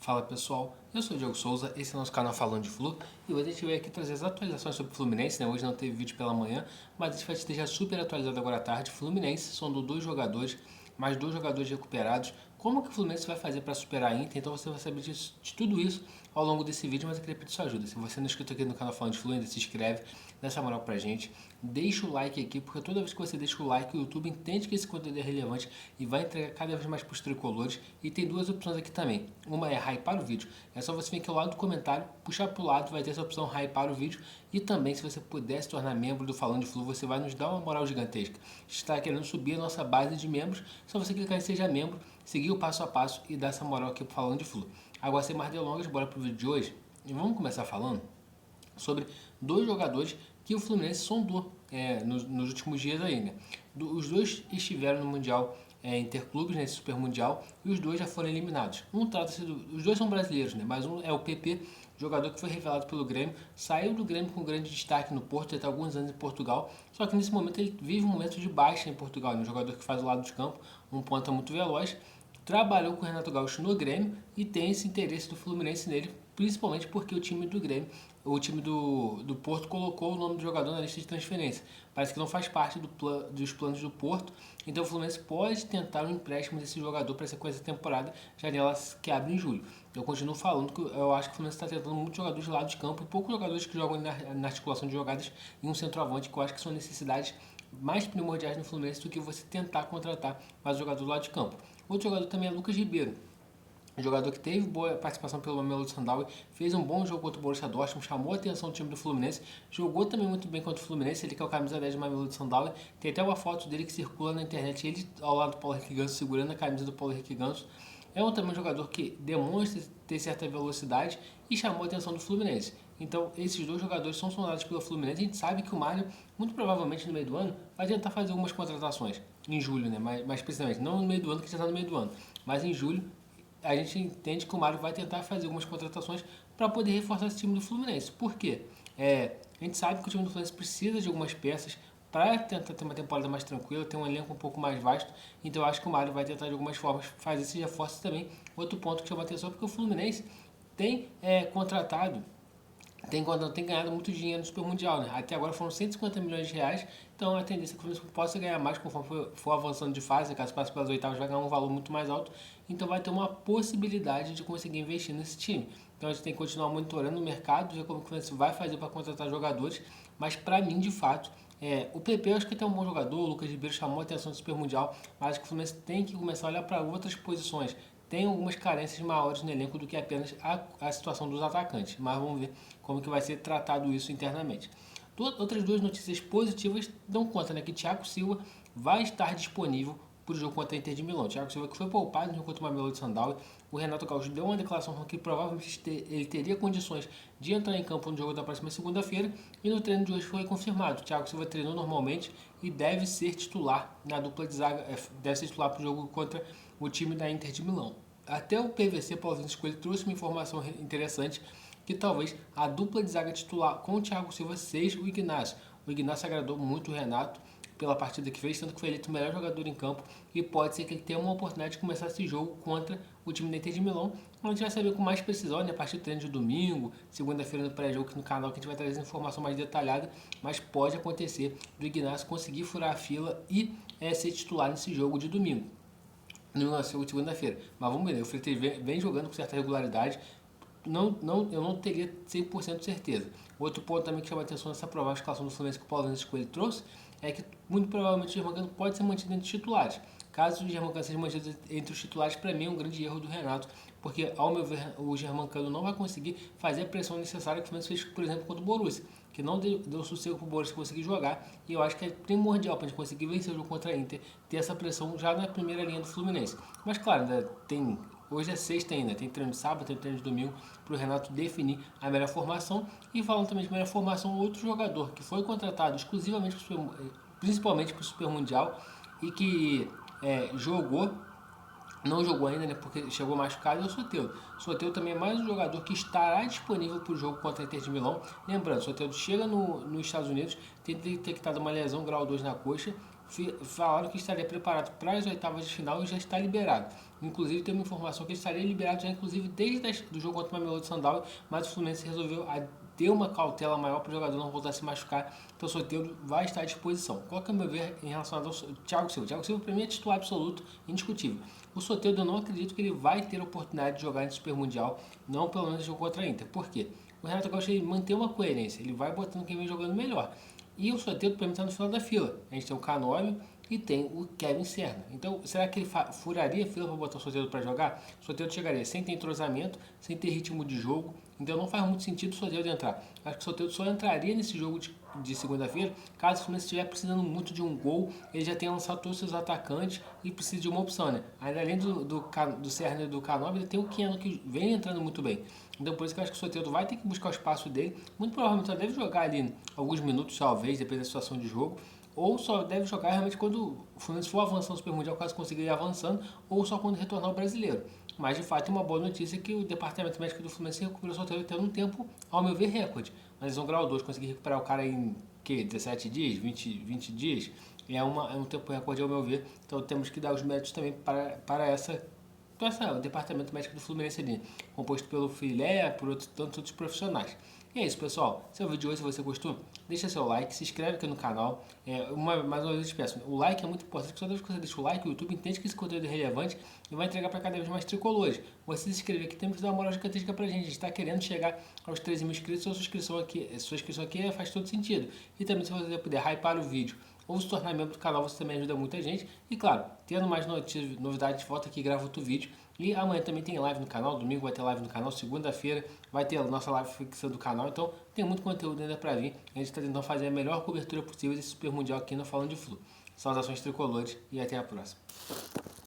Fala pessoal, eu sou o Diogo Souza, esse é o nosso canal Falando de Flu e hoje a gente veio aqui trazer as atualizações sobre o Fluminense, né? Hoje não teve vídeo pela manhã, mas a gente vai esteja super atualizado agora à tarde. Fluminense são dois jogadores, mais dois jogadores recuperados. Como que o Fluminense vai fazer para superar a Inter? Então você vai saber de tudo isso ao longo desse vídeo, mas eu queria pedir sua ajuda. Se você não é inscrito aqui no canal Falando de Flu, ainda se inscreve, dá essa moral pra gente, deixa o like aqui, porque toda vez que você deixa o like, o YouTube entende que esse conteúdo é relevante e vai entregar cada vez mais para os tricolores. E tem duas opções aqui também. Uma é hypar o vídeo, é só você vir aqui ao lado do comentário, puxar para o lado, vai ter essa opção hypar o vídeo. E também, se você puder se tornar membro do Falando de Flu, você vai nos dar uma moral gigantesca. A gente está querendo subir a nossa base de membros, só você clicar em Seja Membro, seguir o passo a passo e dar essa moral aqui pro Falando de Flu. Agora, sem mais delongas, bora pro vídeo de hoje. E vamos começar falando sobre dois jogadores que o Fluminense sondou nos últimos dias aí, né? Os dois estiveram no Mundial Interclubes, nesse Super Mundial, e os dois já foram eliminados. Os dois são brasileiros, né? Mas um é o PP, jogador que foi revelado pelo Grêmio, saiu do Grêmio com grande destaque no Porto, já está há alguns anos em Portugal, só que nesse momento ele vive um momento de baixa em Portugal, né? Um jogador que faz o lado de campo, um ponta muito veloz, trabalhou com o Renato Gaúcho no Grêmio e tem esse interesse do Fluminense nele, principalmente porque o time do Grêmio, o time do Porto colocou o nome do jogador na lista de transferência. Parece que não faz parte dos planos do Porto, então o Fluminense pode tentar um empréstimo desse jogador para essa coisa da temporada, janela que abre em julho. Eu continuo falando que eu acho que o Fluminense está tentando muitos jogadores de lado de campo e poucos jogadores que jogam na articulação de jogadas e um centroavante, que eu acho que são necessidades mais primordiais no Fluminense do que você tentar contratar mais um jogador do lado de campo. Outro jogador também é Lucas Ribeiro, um jogador que teve boa participação pelo Mamelodi Sandal, fez um bom jogo contra o Borussia Dortmund, chamou a atenção do time do Fluminense, jogou também muito bem contra o Fluminense, ele que é o camisa 10 do Mamelodi Sandal, tem até uma foto dele que circula na internet, ele ao lado do Paulo Henrique Ganso, segurando a camisa do Paulo Henrique Ganso. É também um jogador que demonstra ter certa velocidade e chamou a atenção do Fluminense. Então, esses dois jogadores são sondados pelo Fluminense. A gente sabe que o Mário, muito provavelmente no meio do ano, vai tentar fazer algumas contratações. Em julho, né? Mais precisamente, não no meio do ano, que já está no meio do ano, mas em julho a gente entende que o Mário vai tentar fazer algumas contratações para poder reforçar esse time do Fluminense. Por quê? A gente sabe que o time do Fluminense precisa de algumas peças para tentar ter uma temporada mais tranquila, ter um elenco um pouco mais vasto. Então eu acho que o Mário vai tentar de algumas formas fazer esses reforços também. Outro ponto que chama atenção é porque o Fluminense tem contratado, tem ganhado muito dinheiro no Super Mundial, né? Até agora foram 150 milhões de reais, então a tendência é que o Fluminense possa ganhar mais conforme for avançando de fase, caso passe pelas oitavas vai ganhar um valor muito mais alto, então vai ter uma possibilidade de conseguir investir nesse time. Então a gente tem que continuar monitorando o mercado, ver como o Fluminense vai fazer para contratar jogadores, mas para mim, de fato, o PP eu acho que até é um bom jogador, o Lucas Ribeiro chamou a atenção do Super Mundial, mas acho que o Fluminense tem que começar a olhar para outras posições. Tem algumas carências maiores no elenco do que apenas a situação dos atacantes, mas vamos ver como que vai ser tratado isso internamente. Outras duas notícias positivas dão conta, né, que Thiago Silva vai estar disponível para o jogo contra a Inter de Milão. Thiago Silva que foi poupado no jogo contra o Mamelodi Sandal. O Renato Gaúcho deu uma declaração que provavelmente ele teria condições de entrar em campo no jogo da próxima segunda-feira, e no treino de hoje foi confirmado. Thiago Silva treinou normalmente e deve ser titular na dupla de zaga, deve ser titular para o jogo contra o time da Inter de Milão. Até o PVC, Paulo Vinícius Coelho, trouxe uma informação interessante, que talvez a dupla de zaga titular com o Thiago Silva seja o Ignacio. O Ignacio agradou muito o Renato pela partida que fez, tanto que foi eleito o melhor jogador em campo, e pode ser que ele tenha uma oportunidade de começar esse jogo contra o time da Inter de Milão. A gente vai saber com mais precisão, né, a partir do treino de domingo, segunda-feira no pré-jogo aqui no canal, que a gente vai trazer informação mais detalhada, mas pode acontecer do Ignacio conseguir furar a fila e ser titular nesse jogo de domingo. No jogo de segunda-feira. Mas vamos ver, o Freitas vem jogando com certa regularidade. Eu não teria 100% de certeza. Outro ponto também que chama a atenção nessa provável escalação do Fluminense que o Paulo Vinícius Coelho trouxe é que muito provavelmente o Germancano pode ser mantido entre os titulares. Caso o Germancano seja mantido entre os titulares, para mim é um grande erro do Renato, porque ao meu ver o Germancano não vai conseguir fazer a pressão necessária que o Fluminense fez, por exemplo, contra o Borussia, que não deu sossego para o Borussia conseguir jogar, e eu acho que é primordial para a gente conseguir vencer o jogo contra a Inter, ter essa pressão já na primeira linha do Fluminense. Mas claro, né, hoje é sexta ainda, tem treino de sábado, tem treino de domingo, para o Renato definir a melhor formação. E falando também de melhor formação, outro jogador que foi contratado exclusivamente, principalmente para o Super Mundial, e que não jogou ainda, né, porque chegou machucado, é o Soteldo. Soteldo também é mais um jogador que estará disponível para o jogo contra a Inter de Milão. Lembrando, Soteldo chega nos Estados Unidos, tem detectado uma lesão grau 2 na coxa, falaram que estaria preparado para as oitavas de final e já está liberado. Inclusive tem uma informação que ele estaria liberado já, inclusive desde do jogo contra o Mamelodi Sundowns, mas o Fluminense resolveu ter uma cautela maior para o jogador não voltar a se machucar, então o Soteldo vai estar à disposição. Qual que é o meu ver em relação ao Thiago Silva? Thiago Silva para mim é titular absoluto, indiscutível. O Soteldo eu não acredito que ele vai ter a oportunidade de jogar nesse Super Mundial, não pelo menos no jogo contra a Inter. Por quê? O Renato Gaúcho ele mantém uma coerência, ele vai botando quem vem jogando melhor. E o Soteldo para mim está no final da fila. A gente tem o Canóbio e tem o Kevin Serna. Então, será que ele furaria a fila para botar o Soteldo para jogar? O Soteldo chegaria sem ter entrosamento, sem ter ritmo de jogo. Então, não faz muito sentido o Soteldo entrar. Acho que o Soteldo só entraria nesse jogo de segunda-feira caso o Fluminense estiver precisando muito de um gol. Ele já tenha lançado todos os seus atacantes e precisa de uma opção, né? Ainda além do Serna e do Canóbio, ele tem o Keno que vem entrando muito bem. Então, por isso que eu acho que o Soteldo vai ter que buscar o espaço dele. Muito provavelmente só deve jogar ali alguns minutos, talvez, dependendo da situação de jogo. Ou só deve jogar realmente quando o Fluminense for avançando no Super Mundial, caso consiga ir avançando, ou só quando retornar o brasileiro. Mas de fato é uma boa notícia que o departamento médico do Fluminense recuperou o Soteldo tendo um tempo, ao meu ver, recorde. Mas um grau 2, conseguir recuperar o cara em 17 dias, 20 dias, é um tempo recorde ao meu ver. Então temos que dar os méritos também o departamento médico do Fluminense ali, composto pelo Filé, por tantos outros profissionais. E é isso, pessoal. Esse é o vídeo de hoje. Se você gostou, deixa seu like, se inscreve aqui no canal. Mais uma vez eu te peço, o like é muito importante, porque toda vez que você deixa o like, o YouTube entende que esse conteúdo é relevante e vai entregar para cada vez mais tricolores. Você se inscrever aqui tem que dar uma moral gigantesca pra gente. A gente está querendo chegar aos 13 mil inscritos, sua inscrição aqui faz todo sentido. E também se você puder hypar o vídeo ou se tornar membro do canal, você também ajuda muita gente. E claro, tendo mais novidades, volta aqui e grava outro vídeo. E amanhã também tem live no canal, domingo vai ter live no canal, segunda-feira vai ter a nossa live fixa do canal. Então tem muito conteúdo ainda para vir. A gente está tentando fazer a melhor cobertura possível desse Super Mundial aqui no Falando de Flu. Saudações tricolores e até a próxima.